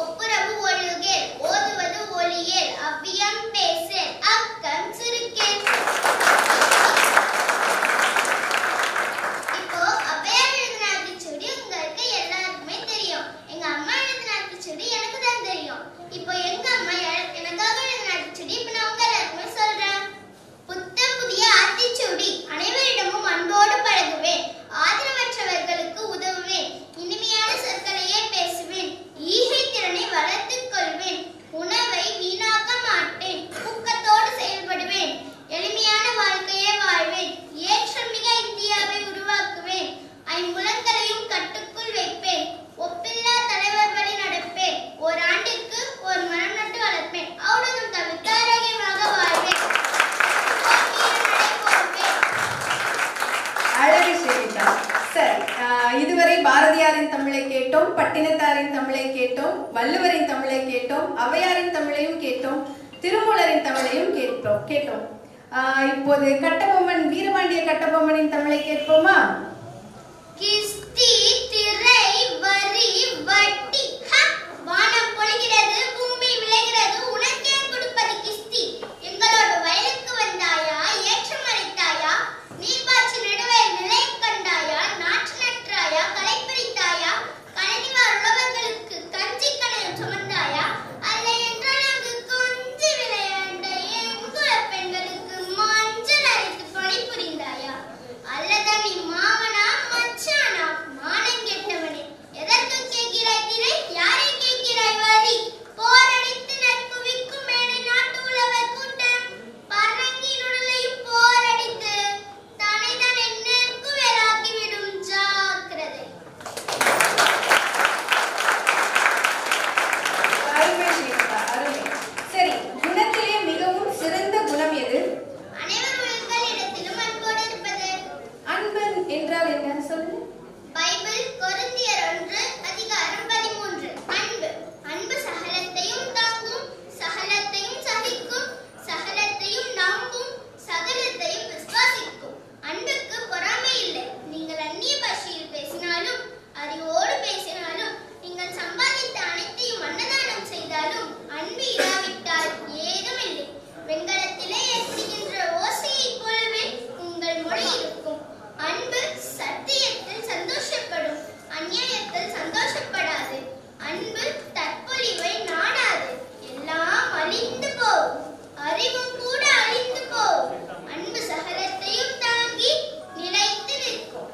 ஒப்புரவு ஒழுகே, ஓதுவது ஒளியே, அவ்வியம் பேசே, அக்கம் சுருக்கே. இப்போ ஔவையார் எழுதின ஆத்திச்சூடி உங்களுக்கு எல்லாருக்குமே தெரியும். எங்க அம்மா எழுதின ஆத்திச்சூடி எனக்கு தான் தெரியும். இப்போ எங்க அம்மா எனக்காக எழுதின ஆத்திச்சூடி இப்போ நான் உங்க எல்லாருக்குமே சொல்றேன். புத்தம் புதிய ஆத்திச்சூடி. அனைவரிடமும் அன்போடு பழகுவேன், ஆதரவற்றவர்களுக்கு உதவுவேன், இனிமையான சொற்களையே பேசுவேன், ஈகை திறனை வளர்த்துக் கொள்வேன், உணவை வீணாக்க மாட்டேன், ஊக்கத்தோடு செயல்படுவேன், எளிமையான வாழ்க்கையே வாழ்வேன், ஏற்றமிக இந்தியாவை உருவாக்குவேன், ஐம்புலன்களையும் கட்டுக்குள் வைப்பேன், ஒப்பில்லா தலைவர் வழி நடப்பேன், ஓராண்டிற்கு ஒரு மரம் நட்டு வளர்ப்பேன், அவ்வளவு தவிர்த்து ஆரோக்கியமாக வாழ்வேன், அழகு ஸ்ரீமிதா. சரி, இதுவரை பாரதியாரின் தமிழை கேட்டோம், பட்டினத்தாரின் தமிழை கேட்டோம், வள்ளுவரின் தமிழை கேட்டோம், ஔவையாரின் தமிழையும் கேட்டோம், திருமூலரின் தமிழையும் கேட்டோம். இப்போது கட்டபொம்மன், வீரபாண்டிய கட்டபொம்மனின் தமிழை கேட்போமா? கிஸ்தி திரை வரி வட்டி வானம் பொழிகிறது, பூமி விளைகிறது, உனக்கே கொடுப்பது கிஸ்தி. எங்களோட வயலுக்கு வந்தாயா, ஏற்றம் அளித்தாயா, நீர்பாய்ச்சி நடுவேல் நிலை கண்டாயா, நாற்று நற்றாயா, களை பிரித்தாயா, கழனிவார் உழவர்களுக்கு கஞ்சி கணையம் சுமந்தாயா, அல்ல என்றால் அங்கு கொஞ்சி விளையாண்ட எங்குல பெண்களுக்கு மஞ்சள் அரைத்து பணி புரிந்தாயா, அல்லது நீ மாமனா மச்சானா, மானம் கெட்டவனே, எதற்கு கேட்கிறாய் திரை, யாரை கேட்கிறாய் வரி, போரடித்து நற்குவிக்கும் மேடை நாட்டு உழவர் கூட்டம், பரங்கின் உடலையும் போரடித்து தனைதான் என்னற்கு வேறாக்கிவிடும் ஜாக்கிரதை. அருமை ஸ்ரீமிதா, அருமை. சரி, குணத்திலே மிகவும் சிறந்த குணம் எது? அனைவர் உயிர்களிடத்திலும் அன்போடு இருப்பது. அன்பன் என்றால் என்ன சொல்லுங்க. பைபிள் கொரிந்தியர் 1:13. அன்பு. அன்பு சகலத்தையும் தாங்கும், சகலத்தையும் சகிக்கும், சகலத்தையும் நம்பும், சகலத்தையும் விசுவாசிக்கும். அன்புக்கு பொறாமை இல்லை. நீங்கள் அந்நிய பாஷையில் பேசினாலும், அறிவோடு பேசினாலும், நீங்கள் சம்பாதித்த அனைத்தையும் அன்னதானம் செய்தாலும், அன்பு இராவிட்டால் ஏதும் இல்லை. வெண்கலத்திலே ஏற்படுகின்ற ஓசையைப் போலவே உங்கள் மொழி இருக்கும். அன்பு சத்தியத்தில் சந்தோஷப்படும், அநியாயத்தில் சந்தோஷப்படாது. அன்பு தற்பொழிவை நாடாது, எல்லாம் அழிந்து போகும், அறிவும் கூட அழிந்து போகும். அன்பு சகலத்தையும் தாங்கி நிலைத்து நிற்கும்.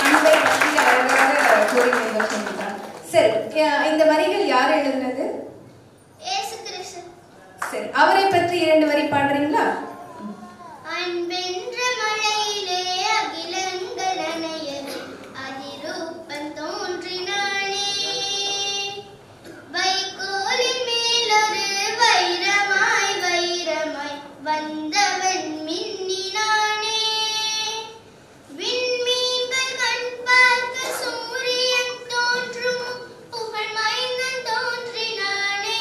அன்பை பற்றி அழகாக கூறினீர்கள் ஸ்ரீமிதா. சரி, இந்த வரிகள் யார் எழுதினது? இயேசு கிறிஸ்து. சரி, அவரை பற்றி 2 வரி பாடுறீங்களா? அன்பென்ற மழையிலே அகிலங்கள் அணையது, அதிரூபம் தோன்றினானே, வைக்கோலின் மேலொரு வைரமாய் வைரமாய் வந்தவன் மின்னினானே, விண்மீன்கள் கண் பார்க்க சூரியன் தோன்றும் புகழ் மைந்தன் தோன்றினானே,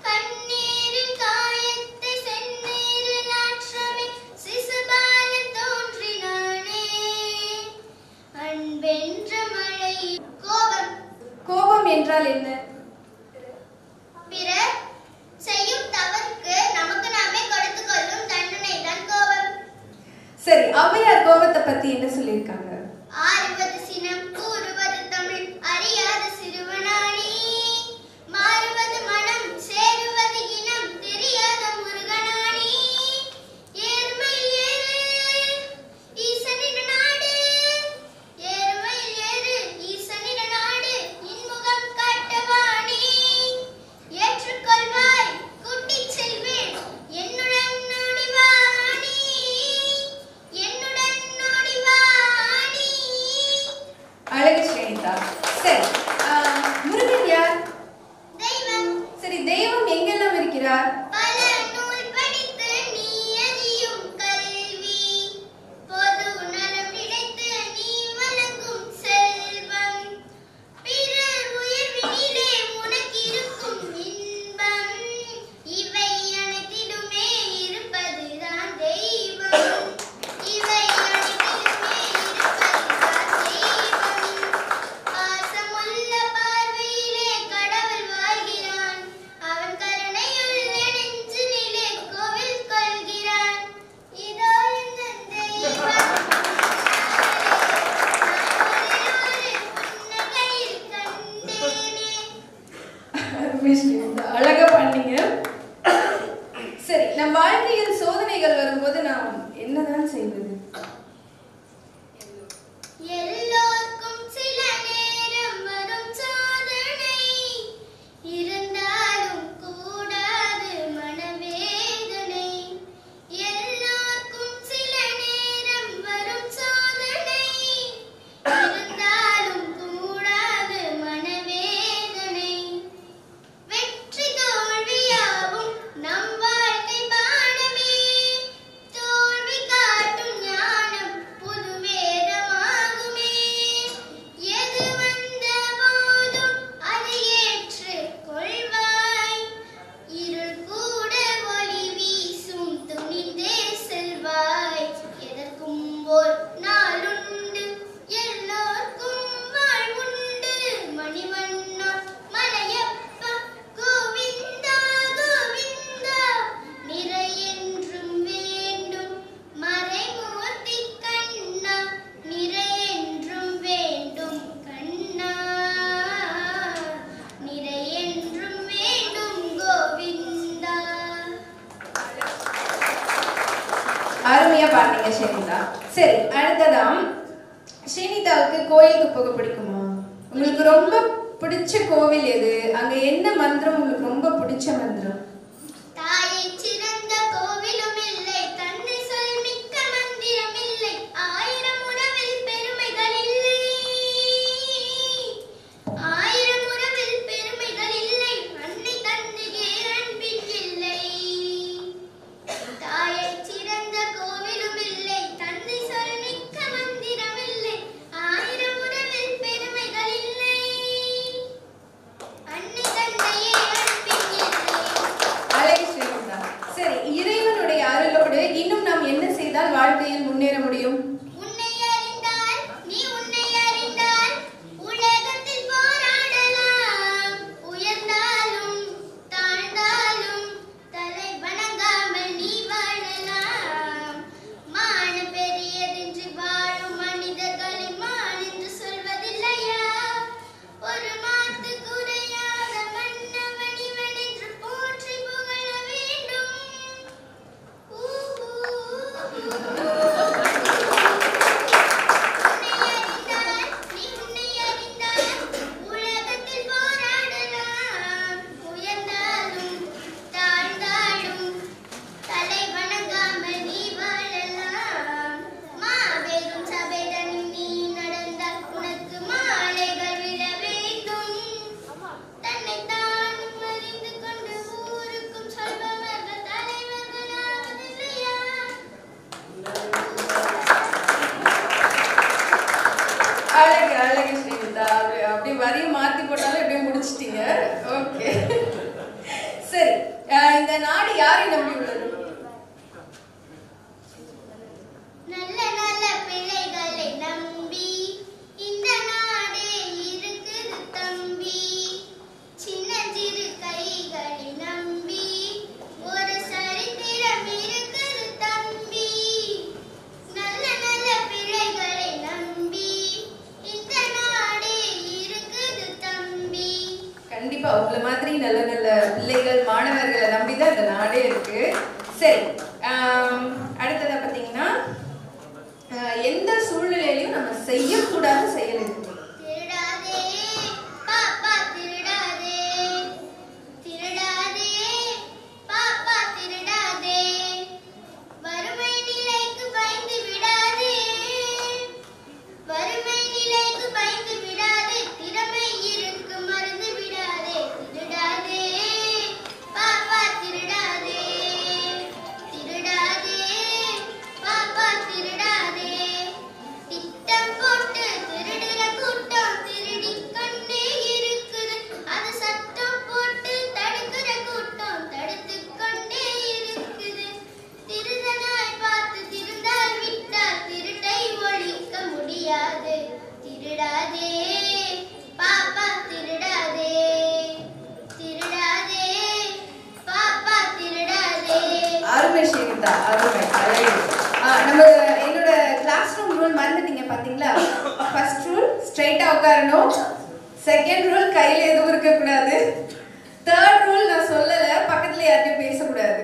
கண்ணீரின் காயத்தை செந்நீரில் ஆற்றவே சிசுபாலன் தோன்றினானே, அன்பென்ற மழை. கோபம். கோபம் என்றால் என்ன? பிறர் செய்யும் தவறுக்கு நமக்கு நாமே கொடுத்துக் கொள்ளும் தண்டனை தான் கோபம். சரி, ஔவையார் கோபத்தை பத்தி என்ன சொல்லியிருக்காங்க? ஆறுவது சினம், கூறுவது தமிழ், அறியாத சிறுவனானி, மாறுவது மனம், சேருவது இனம், தெரியாத முருகனானி, ஏர்மை ஏறு ஈசனின் நாடு, ஏர்மை ஏறு ஈசனின் நாடு, இன்முகம் காட்டவாணி, ஏற்றுக்கொள்வாய் கூட்டிச் செல்வேன், என்னுடன் நோடிவாணி, என்னுடன் நோடிவாணி. அழகு என்னதான் செய்வது? எல்லோருக்கும் சில நேரம் வரும் சாதனை, இருந்தாலும் கூடாது மனவேதனை. எல்லோருக்கும் சில நேரம் வரும் சாதனை, இருந்தாலும் கூடாது மனவேதனை. வெற்றி தோல்வியாவும் நம் வாழ்க்கை பாடமே, தோல்வி காட்டும் ஞானம் புது வேதமாகுமே. எது வந்த போதும் அதை ஏற்று கொள்வாய், இருள் கூட ஒளி வீசும் துணிந்தே செல்வாய். எதற்கும் ஓர் நாளுண்டு, எல்லோர்க்கும் வாழ்வுண்டு. மணிவண்ணா மலையப்பா கோவிந்தா கோவிந்தா, நிறையென்றும் வேண்டும் மறைமூர்த்தி கண்ணா, நிறையென்றும் வேண்டும் கண்ணா, நிறையென்றும் வேண்டும் கோவிந்தா. அருமையா பாடுறீங்க ஸ்ரீனிதா. சரி, அடுத்ததாம் ஸ்ரீனிதாவுக்கு கோயிலுக்கு போக பிடிக்குமா? உங்களுக்கு ரொம்ப பிடிச்ச கோவில் எது? அங்க என்ன மந்திரம் உங்களுக்கு ரொம்ப பிடிச்ச மந்திரம்? தாயை சிறந்த கோவிலும் இல்லை, தன்னை சொல் மிக்க மந்திரம் இல்லை. ஆயிரம் உறவில் பெருமைகள் இல்லை, ஆயிரம் உறவில் பெருமைகள் இல்லை. அன்னை தந்தையே அன்பின் இல்லை. தாயை சிறந்த கோவிலும் இல்லை, தன்னை சொல் மிக்க மந்திரம் இல்லை. ஆயிரம் உறவில் பெருமைகள் இல்லை, அன்னை தந்தையே அன்பின் இல்லை. அழகு ஸ்ரீனிதா. சரி, இறைவனுடைய அருளோடு இன்னும் நாம் என்ன செய்தால் வாழ்க்கையில் முன்னேற முடியும்? உன்னை அறிந்தால் நீ உன்னை அறிந்தால் உலகத்தில் போராடலாம். உயர்ந்தாலும் தாழ்ந்தாலும் தலை வணங்காமல் நீ வாழலாம். மான பெரியதென்று வாழும் மனிதர்களை மான் என்று சொல்வதில்லையா? ஒரு மாத்து குறையாத மன்னவன் இவன் என்று போற்றி புகழ வேண்டும். உலகத்தில் போராடலாம். உயர்ந்தாலும் தாழ்ந்தாலும் தலை வணங்காமல் நீ வாழலாம். மாபெரும் சபைதனில் நீ நடந்தால் உனக்கு மாலைகள் விழ வேண்டும். தன்னை தானும் அறிந்து கொண்டு ஊருக்கும் சொல்பவர்கள் தலைவர்கள் ஆவதில்லையா? அழகு அழகு ஸ்ரீனிதா. அப்படியே வரியை மாத்தி போட்டாலும் எப்படியே முடிச்சிட்டீங்க. ஓகே, சரி. இந்த நாடு யாரை நம்பி உள்ளது? நல்ல நல்ல பிள்ளைகளை நம்பி இந்த நாடே இருக்குது தம்பி. சின்ன சிறு கைகளை நம்பி ஒரு சரித்திரம் இருக்குது தம்பி. நல்ல நல்ல பிள்ளைகளை நம்பி இந்த நாடே இருக்குது தம்பி. கண்டிப்பா உங்களை மாதிரி நல்ல நல்ல பிள்ளைகள் மாணவர்களை நம்பிதான் இந்த நாடே இருக்கு. சரி, அடுத்ததா பாத்தீங்கன்னா எந்த சூழ்நிலையிலையும் நம்ம செய்யக்கூடாத செயல் இருக்கு? திருடாதே பாப்பா திருடாதே, திருடாதே பாப்பா திருடாதே. வறுமை நிலைக்கு பயந்து விடாதே, வறுமை நிலைக்கு பயந்து விடாதே. திறமை இருக்கு மறந்து விடாதே. திருடாதே பாப்பா திருடாதே, திருடாதே பாப்பா திருடாதே. திட்டம் போட்டு திருடுற கூட்டம் திருடிக் கொண்டே இருக்குது. அது சட்டம் போட்டு தடுக்கிற கூட்டம் தடுத்துக் கொண்டே இருக்குது. திருடனாய் பார்த்து திருந்தால் விட்டால் திருட்டை ஒழிக்க முடியாது. திருடாதே பாப்பா திருடாதே, திருடாதே பாப்பா திருடாதே. அருமை ஸ்ரீனிதா, அருமை, அழகு. நம்ம என்னோட கிளாஸ் ரூம் ரூல் மறந்துட்டீங்க பாத்தீங்களா? ஃபர்ஸ்ட் ரூல் ஸ்ட்ரைட்டா உட்காரணும். செகண்ட் ரூல் கையில எதுவும் இருக்க கூடாது. தேர்ட் ரூல் நான் சொல்லல, பக்கத்துல யார்கிட்டயும் பேசக்கூடாது.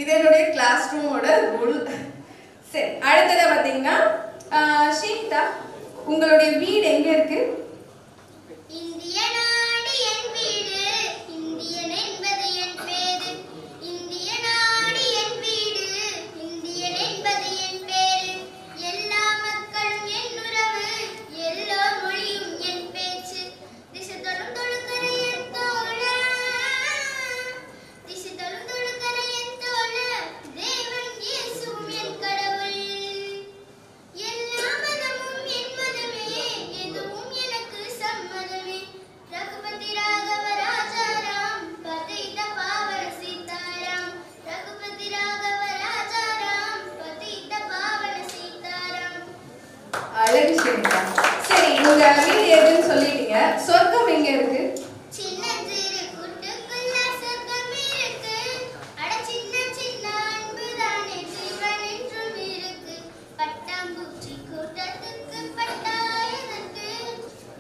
இது என்னுடைய கிளாஸ் ரூமோட ரூல். சரி, அடுத்ததா பாத்தீங்கன்னா ஸ்ரீதா, உங்களுடைய வீடு எங்க இருக்கு? இந்திய நாடு என் வீடு, இந்தியன் என்பது என் பேரு. இந்திய நாடு என் வீடு, இந்தியன் என்பது என் பேரு. எல்லா மக்களும் என் உறவு, எல்லா மொழியும் என் பேச்சு. திசை தரும் தொழுக்கரை என் தோழா, திசை தரும் தொழுக்கரை என் தோழா. தேவன் இயேசுவும் என் கடவுள். எல்லா மதமும் என் மதமே, எதுவும் எனக்கு சம்மதமே. ரகுபதி ராகவ ராஜாராம், பதித பாவன சீதாராம். ரகுபதி ராகவ ராஜாராம், பதித பாவன சீதாராம். அழகு ஸ்ரீதா. சரி, உங்க வீடு எதுன்னு சொல்லிட்டீங்க. சொர்க்கம் எங்க இருக்கு? சின்ன சிறு கூட்டுக்குள்ள சொர்க்கம் இருக்கு. அட சின்ன சின்ன அன்புதானே ஜீவன் என்றும் இருக்கு. பட்டாம்பூச்சி கூட்டத்துக்கு பட்டாயதற்கு.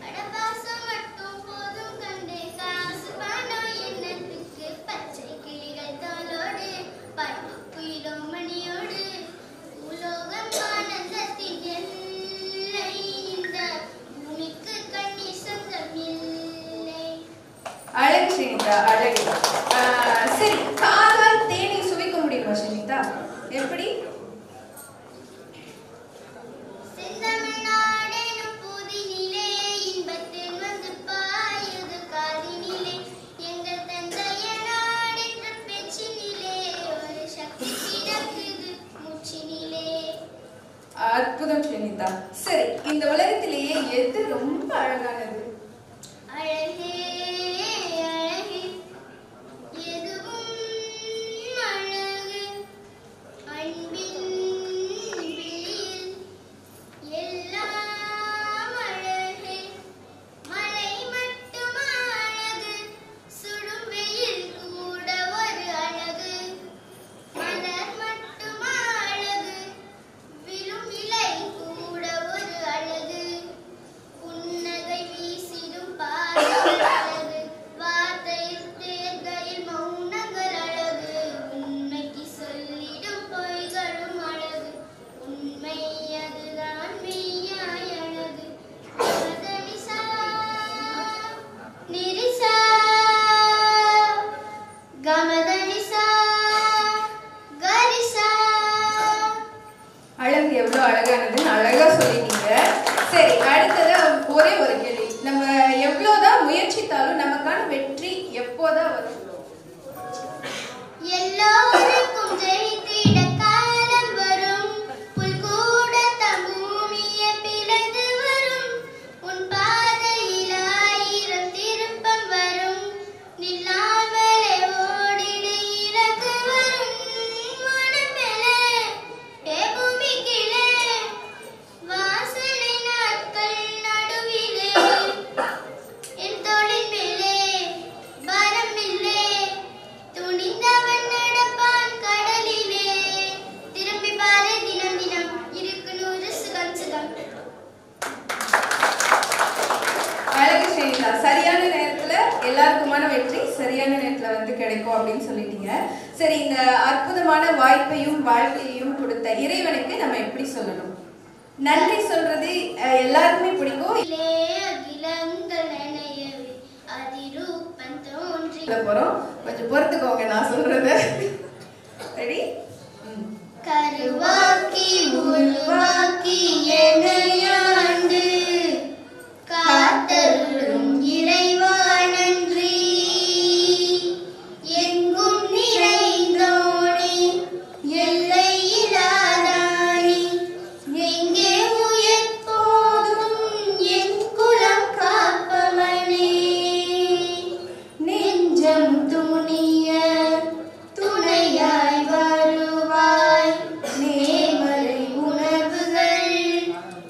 அட பாசம் மட்டும் போதும் கண்டே, காசு பணம் என்னத்துக்கு. பச்சை கிளிகள் தோளோடு, பட்டு குயிலோ மணியோடு. உலோகம் ஆனந்தத்தின் எல்லை, இந்த பூமிக்கு கண்ணீர் சொந்தம் இல்லை. அழகு ஸ்ரீதா, அழகு. சரி, காதால் தேனை சுவைக்க முடியுமா ஸ்ரீதா? எப்படி? செந்தமிழ்நாடெனும் பூதினிலே, இன்பத்தேன் வந்து பாயுது காதினிலே. எங்கள் தந்தைய நாடென்ற பேச்சினிலே, ஒரு சக்தி கிடக்குது மூச்சினிலே. அற்புதம் ஸ்ரீதா. சரி, இந்த உலகத்திலேயே எது ரொம்ப அழகானது? அழகே அழகே, எதுவும் அழகு. அன்பின் விழியில் எல்லாம் அழகே. மலை மட்டும் அழகு, சுடும் வெயில் கூட ஒரு அழகு. மலர் மட்டும் அழகு, விழும் இலை கூட ஒரு அழகு. புன்னகை வீசிடும் பாதங்கள் அழகு, வார்த்தையில் தேர்கையில் மௌனங்கள் அழகு. உண்மைக்கு சொல்லிடும் பொய்களும் அழகு, உண்மை அதுதான் மெய்யாய் அழகு. கமதனிசா நிரிசா, கமதனிசா கரிசா. அழகு எவ்வளவு அழகானதுன்னு அழகா சொல்லிட்டீங்க. சரி, அடுத்தது ஒரே ஒரு கேள்வி. நம்ம எவ்வளவுதான் முயற்சித்தாலும் நமக்கான வெற்றி எப்போதான் வரும்? எல்லோருக்கும் ஜெயித்திட காலம் வரும். புல் கூட தம் பூமியை பிளந்து வரும். உன் பாதையில் 1000 திருப்பம் வரும். நில்லாமலே ஓடிடு, இலக்கு வரும். மனமேலே ஏ பூமிக்கிலே, வாசனை நாட்கள் நடுவிலே. என் தோளின் மேலே பாரமில்லை, துணிந்தவன் நடப்பான் கடலிலே. திரும்பி பாரு தினம் தினம், இருக்கு 100 சுகம் சுகம். அழகு ஸ்ரீதா. சரியான நேரத்துல எல்லாருக்குமான வெற்றி சரியான நேரத்துல வந்து கிடைக்கும் அப்படின்னு சொல்லிட்டீங்க. சரி, இந்த அற்புதமான வாய்ப்பையும் வாழ்க்கையையும் கொடுத்த இறைவனுக்கு நம்ம எப்படி சொல்லணும்? நன்றி சொல்றது எல்லாருக்குமே பிடிக்கும். இலே அகிலங்கள் நினையவே அதிரூபம் தோன்றி. சொல்ல போறோம், கொஞ்சம் பொறுத்துக்கோங்க நான் சொல்றது. ரெடி? கருவாக்கி உருவாக்கி என்னையாண்டு காத்தருளும் இறைவா நன்றி. எங்கும் நிறைந்தோனே, எல்லை இல்லாதானே, எங்கே உயர்ப்போதும் என் குலம் காப்பவனே. நெஞ்சம் துணிய துணையாய் வருவாய், நேர்மறை உணர்வுகள்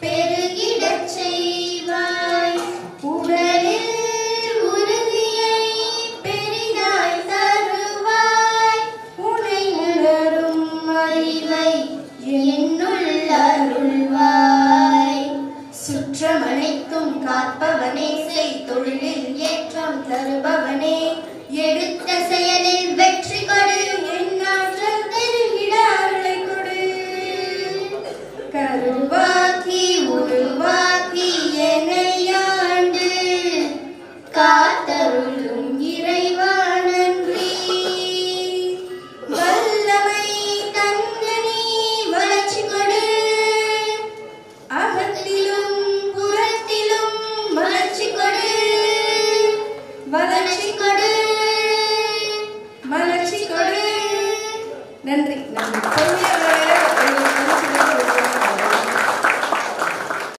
பெருகிடச் செய்வாய். உடலில் உறுதியை பெரிதாய் தருவாய், உனை உணரும் அறிவை என்னுள் அருள்வாய். சுற்றமனைத்தும் காப்பவனே, செய் தொழிலில் ஏற்றம் தருபவனே. எடுத்த செயலில் வெற்றி கொடு, என் ஆற்றல் பெருகிட அருளை கொடு. உருவாக்கி உருவாக்கி